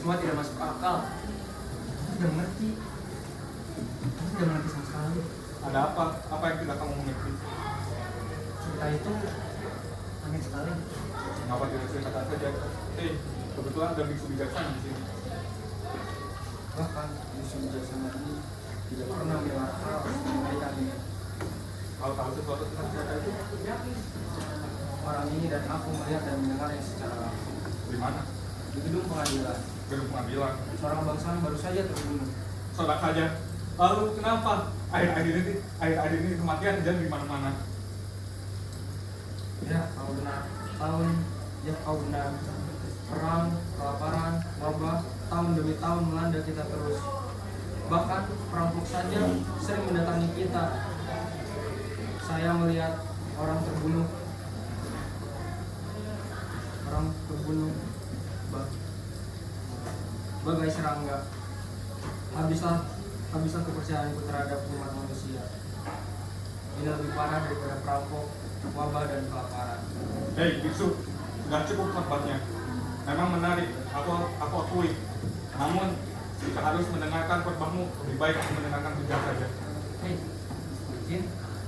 semua tidak masuk akal. Tidak mengerti. Tidak mengerti sama sekali. Ada apa? Apa yang tidak kamu mengerti? Cerita itu aneh sekali. Kenapa tidak ceritakan saja? Kebetulan ada biksu bijaksana di sini. Bahkan biksu bijaksana ini tidak pernah melihat hal seperti kami. Kalau tahu sesuatu tentang cerita itu, Orang ini dan aku melihat dan mendengarnya secara langsung di mana? di gedung pengadilan. Gedung pengadilan. Seorang bangsawan baru saja terbunuh. Saudara saja. Lalu kenapa? Akhir-akhir ini kematian terjadi di mana-mana. Ya, kau benar. Kau benar. Perang, kelaparan, wabah, tahun demi tahun melanda kita terus. Bahkan perampok saja sering mendatangi kita. Saya melihat orang terbunuh bagai serangga. Habislah kepercayaanku terhadap umat manusia. Ini lebih parah daripada perampok, wabah dan kelaparan. Hei, biksu, sudah cukup khotbahnya. Memang menarik, aku akui. Namun, jika harus mendengarkan khotbahmu, lebih baik aku mendengarkan hujah saja. Hei, mungkin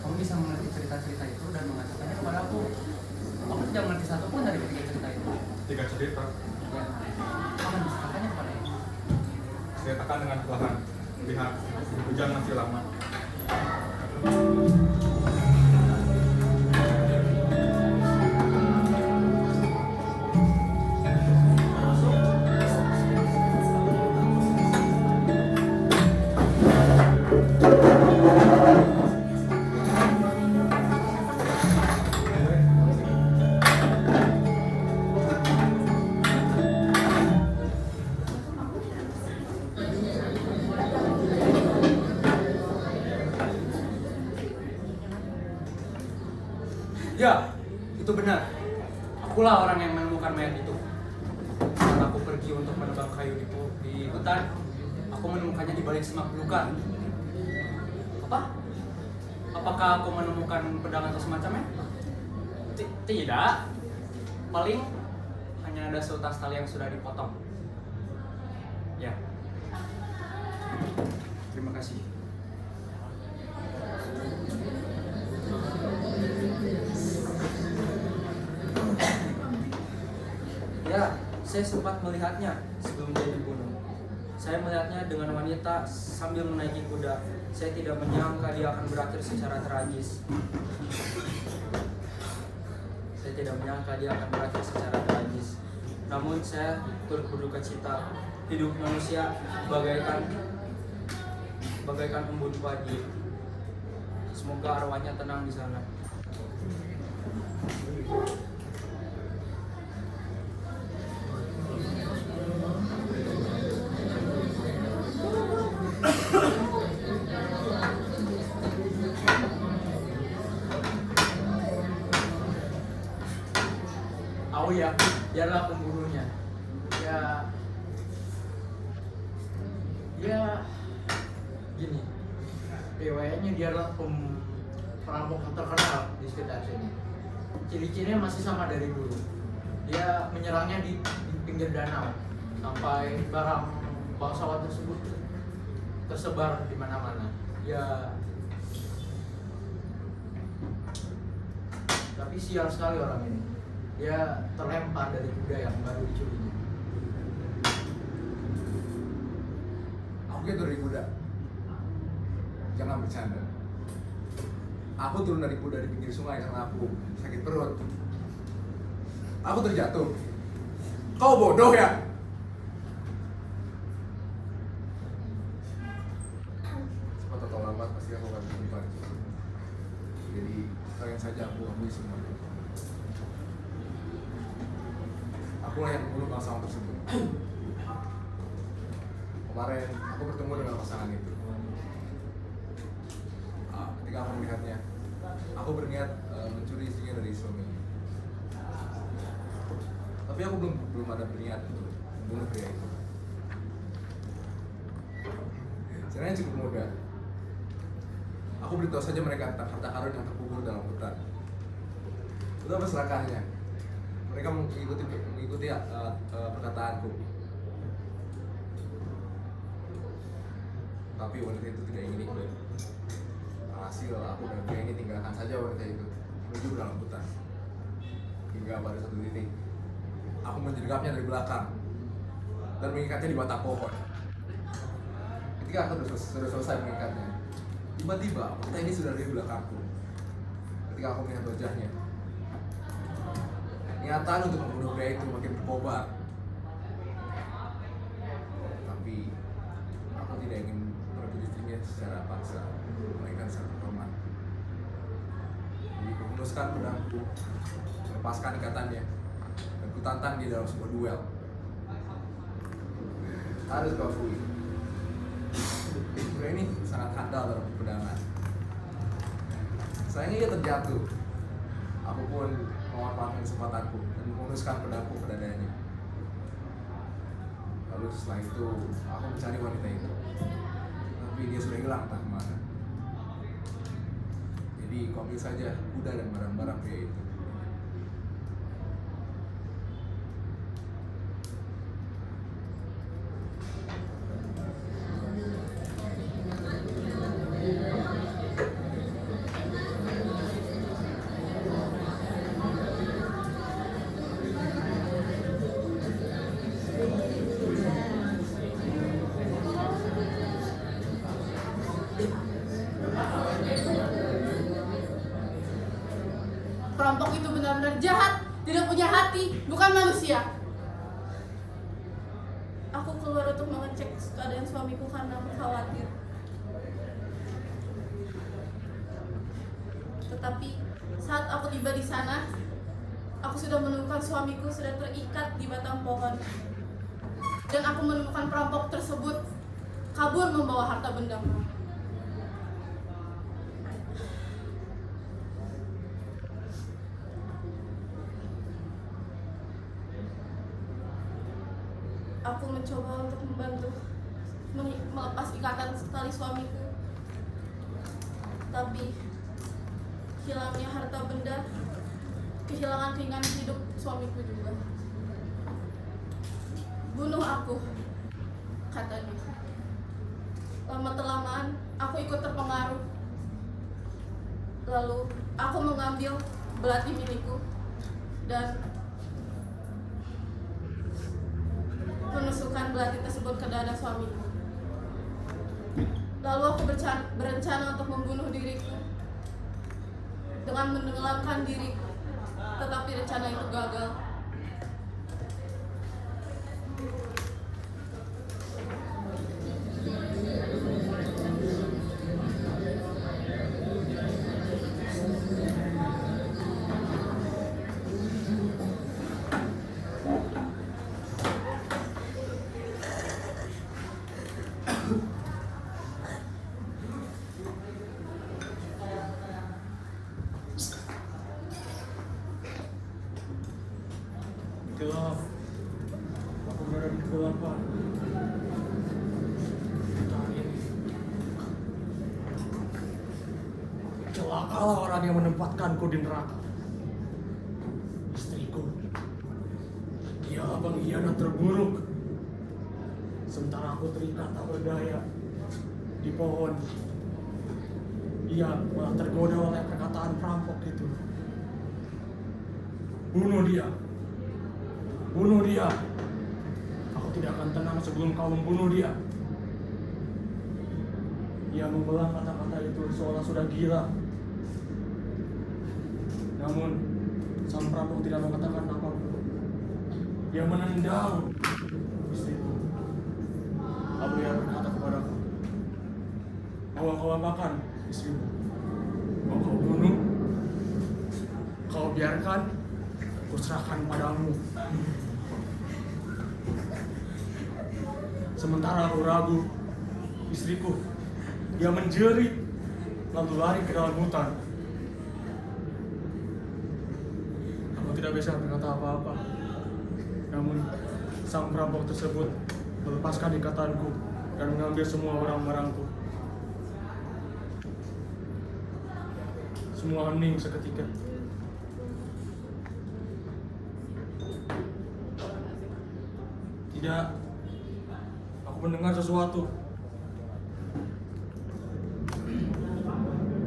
kamu bisa mengerti cerita-cerita itu dan mengatakannya kepada aku. Aku tidak mengerti satu pun dari ketiga cerita itu. Tiga cerita, Ya, kamu bisa katakannya kepada aku. ceritakan dengan perlahan. Lihat, hujan masih lama. Ya, itu benar. Akulah orang yang menemukan mayat itu. Saat aku pergi untuk menebang kayu di hutan, aku menemukannya di balik semak belukar. Apa? Apakah aku menemukan pedang atau semacamnya? Tidak. Paling hanya ada seutas tali yang sudah dipotong. Ya. Terima kasih. Ya, saya sempat melihatnya sebelum dia dibunuh. Saya melihatnya dengan wanita sambil menaiki kuda. Saya tidak menyangka dia akan berakhir secara tragis. Namun saya turut berduka cita. Hidup manusia bagaikan embun pagi. Semoga arwahnya tenang di sana. Oh ya, dialah pembunuhnya. Ya, gini. Riwayatnya dia adalah perampok terkenal di sekitar sini. Ciri-cirinya masih sama dari dulu. Dia menyerangnya di pinggir danau sampai barang bangsawan tersebut tersebar di mana-mana. Ya, tapi sial sekali orang ini. Dia terlempar dari kuda yang baru dicurinya. Aku jatuh dari kuda. Jangan bercanda. Aku turun dari kuda di pinggir sungai karena aku sakit perut. Aku terjatuh. Kau bodoh ya? Cepat atau lambat pasti aku akan terlibat. Jadi kalian saja aku akui semuanya. Akulah yang membunuh bangsawan tersebut. Kemarin aku bertemu dengan pasangan itu. Ketika aku melihatnya, aku berniat mencuri istrinya dari suami. Tapi aku belum ada berniat untuk membunuh pria itu. Caranya cukup mudah. Aku beritahu saja mereka tentang harta karun yang terkubur dalam hutan. Itu apa serakahnya? Mereka mengikuti perkataanku. Tetapi wanita itu tidak ingin ikut. Hasil aku dan pria ini tinggalkan saja wanita itu menuju ke dalam hutan. Hingga pada satu titik, aku menjergapnya dari belakang dan mengikatnya di batang pohon. Ketika aku sudah selesai mengikatnya, tiba-tiba wanita ini sudah ada di belakangku. Ketika aku melihat wajahnya, niatan untuk membunuh pria itu makin berkobar. Tapi aku tidak ingin merebut istrinya secara paksa, melainkan secara hormat. Jadi aku menusukkan pedangku, melepaskan ikatannya, dan kutantang dia dalam sebuah duel. Harus kau akui, pria ini sangat handal dalam pepedangan. Sayangnya ia terjatuh. Aku pun memanfaatkan kesempatanku dan menghunuskan pedangku ke dadanya. Lalu setelah itu, aku mencari wanita itu. Tapi dia sudah hilang entah kemana. Jadi kau ambil saja kuda dan barang-barang pria itu. Perampok itu benar-benar jahat, tidak punya hati, bukan manusia. Aku keluar untuk mengecek keadaan suamiku karena aku khawatir. Tetapi saat aku tiba di sana, aku sudah menemukan suamiku sudah terikat di batang pohon. Dan aku menemukan perampok tersebut kabur membawa harta bendaku. Aku mencoba untuk membantu melepas ikatan tali suamiku, tapi hilangnya harta benda, kehilangan keinginan hidup suamiku juga. Bunuh aku, katanya. Lama-kelamaan aku ikut terpengaruh. Lalu aku mengambil belati milikku dan menusukkan belati tersebut ke dada suamiku. Lalu aku berencana untuk membunuh diriku dengan menenggelamkan diriku, tetapi rencana itu gagal. Gelap. Aku berada di kegelapan. Tahun ini. Celakalah orang yang menempatkanku di neraka. Istriku. Dialah pengkhianat terburuk. Sementara aku terikat tak berdaya di pohon. Ia malah tergoda oleh perkataan perampok itu. Bunuh dia. Bunuh dia. Aku tidak akan tenang sebelum kau membunuh dia. Ia membelah kata-kata itu seolah sudah gila. Namun, sang perampok tidak mengatakan apapun. Dia menendang istriku. Lalu ia berkata kepadaku, "Mau kau apakan istrimu? Mau kau bunuh? Kau biarkan, kuserahkan padamu." Sementara aku ragu, istriku, dia menjerit, lalu lari ke dalam hutan. Aku tidak bisa berkata apa-apa. Namun, sang perampok tersebut melepaskan ikatanku dan mengambil semua barang-barangku. Semua hening seketika. Tidak, aku mendengar sesuatu.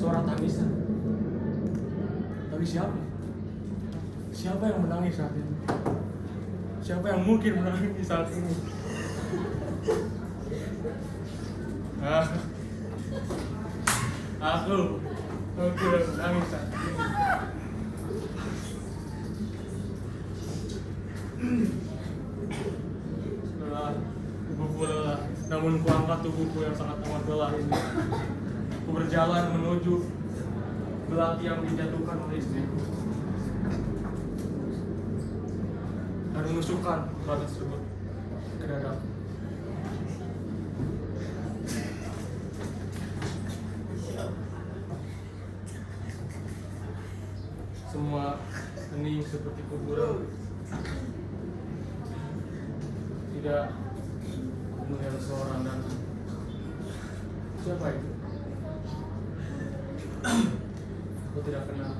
suara tangisan. Tapi siapa? Siapa yang menangis saat ini? Siapa yang mungkin menangis saat ini? Aku yang menangis saat ini. Tubuhku lelah, namun kuangkat tubuhku yang sangat amat lelah ini. Ku berjalan menuju belati yang dijatuhkan oleh istriku dan menusukkan belati tersebut ke dadaku. Semua hening seperti kuburan. Tidak melihat seorang dan siapa itu? Aku tidak kenal.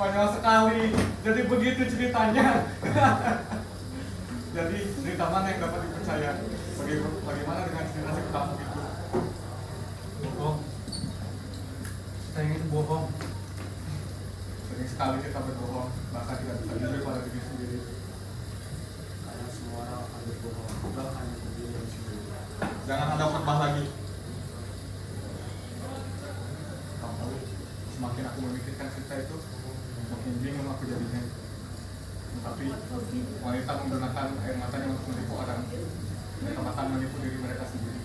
Konyol sekali. Jadi begitu ceritanya. Jadi cerita mana yang dapat dipercaya? Bagaimana dengan cerita si kamu itu? Bohong. Kita ini itu bohong. Sering sekali kita berbohong, bahkan tidak bisa jujur pada diri sendiri. Karena semua orang akan berbohong, bahkan diri sendiri. Jangan ada khotbah lagi. Kamu tahu, semakin aku memikirkan cerita itu, makin bingung aku jadinya. Tapi wanita menggunakan air matanya untuk menipu orang. Mereka bahkan menipu diri mereka sendiri.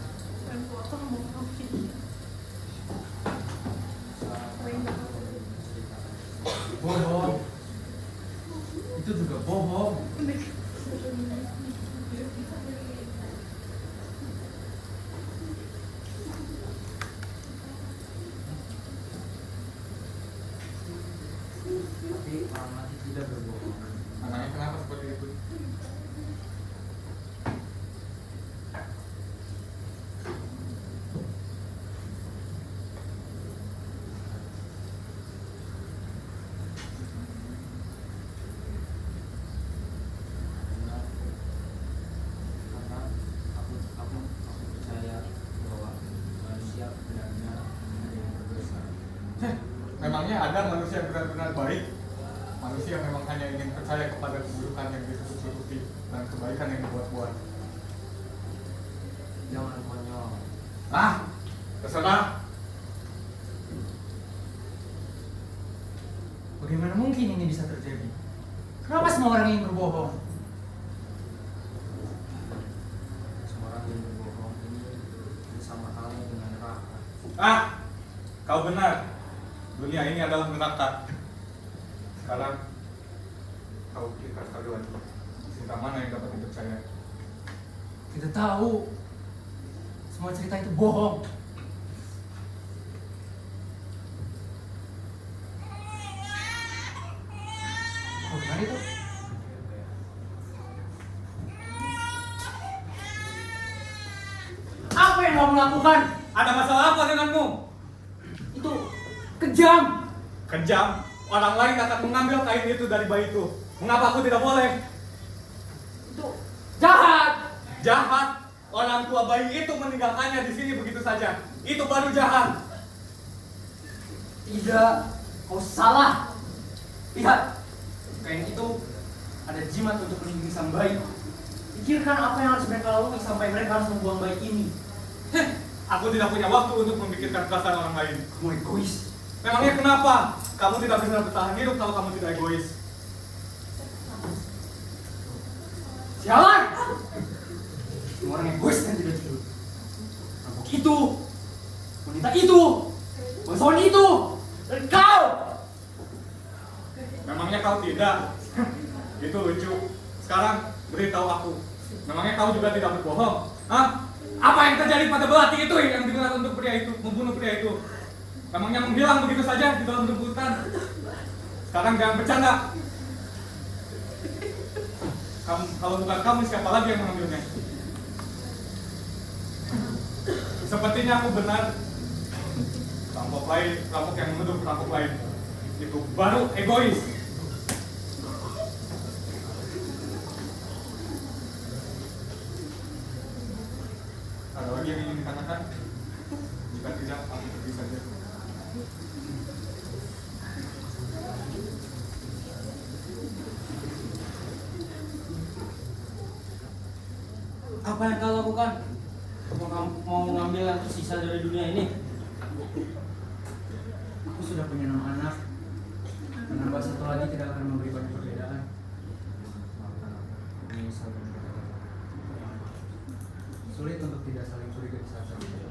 Bohong. Itu juga bohong. Tapi orang mati tidak berbohong. Anaknya kenapa seperti itu? Karena aku percaya bahwa manusia benar-benar ada yang berdosa. Memangnya ada manusia yang benar-benar baik? Manusia memang hanya ingin percaya kepada keburukan yang ditutup-tutupi dan kebaikan yang dibuat-buat. Jangan konyol. Terserah. Bagaimana mungkin ini bisa terjadi? Kenapa semua orang ingin berbohong? Semua orang ingin berbohong ini sama halnya dengan neraka. Kau benar. Dunia ini adalah neraka. Sekarang kau pikirkan sekali lagi. Cerita mana yang dapat dipercaya? Kita tahu semua cerita itu bohong. Oh, benar itu? Apa yang kamu lakukan? Ada masalah apa denganmu? Itu kejam. Kejam. Orang lain akan mengambil kain itu dari bayi itu. Mengapa aku tidak boleh? Itu jahat. Jahat. Orang tua bayi itu meninggalkannya di sini begitu saja. Itu baru jahat. Tidak, kau salah. Lihat, kain itu ada jimat untuk melindungi sang bayi. Pikirkan apa yang harus mereka lalui sampai mereka harus membuang bayi ini. Aku tidak punya waktu untuk memikirkan perasaan orang lain. Kamu egois. Memangnya kenapa? Kamu tidak bisa bertahan hidup kalau kamu tidak egois. Sialan! Semua orang egois dan tidak jujur. Rampok itu, wanita itu, bangsawan itu, dan kau! Memangnya kau tidak? Itu lucu. Sekarang beritahu aku, memangnya kau juga tidak berbohong? Hah? Apa yang terjadi pada belati itu yang digunakan untuk pria itu, membunuh pria itu? Memangnya menghilang begitu saja di dalam rumputan? Sekarang jangan bercanda. Kalau bukan kamu, siapa lagi yang mengambilnya? Sepertinya aku benar. Perampok yang menuduh perampok lain itu baru egois. Ada lagi yang ingin dikatakan? Jika tidak, aku pergi saja. Apa yang kau lakukan? Mau mengambil yang tersisa dari dunia ini? Aku sudah punya 6 anak. Menambah 1 lagi tidak akan memberi banyak perbedaan. Sulit untuk tidak saling curiga di saat itu.